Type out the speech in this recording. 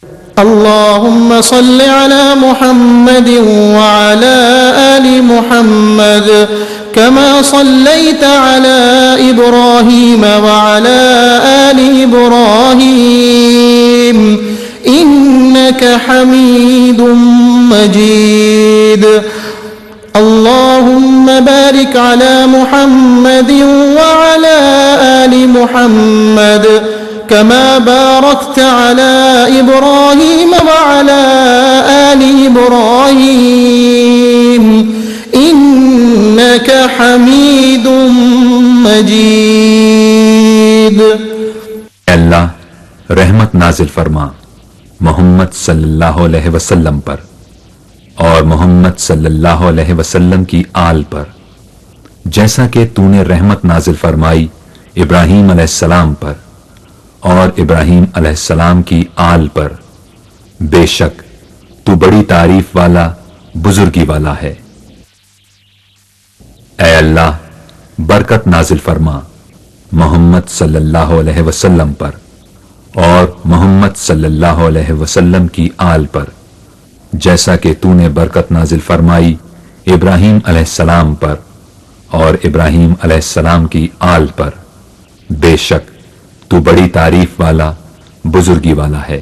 اللهم صل على محمد وعلى آل محمد كما صليت على إبراهيم وعلى آل إبراهيم إنك حميد مجيد اللهم بارك على محمد وعلى آل محمد كما باركت على إبراهيم وعلى آل إبراهيم إنك حميد مجيد۔ اللہ رحمت نازل فرما محمد صلی اللہ علیہ وسلم پر اور محمد صلی اللہ علیہ وسلم کی آل پر، جیسا کہ تو نے رحمت نازل فرمائی ابراہیم علیہ السلام پر اور ابراہیم علیہ السلام کی آل پر، بے شک تو بڑی تعریف والا بزرگی والا ہے۔ اے اللہ برکت نازل فرما محمد صلی اللہ علیہ وسلم پر اور محمد صلی اللہ علیہ وسلم کی آل پر، جیسا کہ تو نے برکت نازل فرمائی ابراہیم علیہ السلام پر اور ابراہیم علیہ السلام کی آل پر، بے شک تو بڑی تعریف والا بزرگی والا ہے۔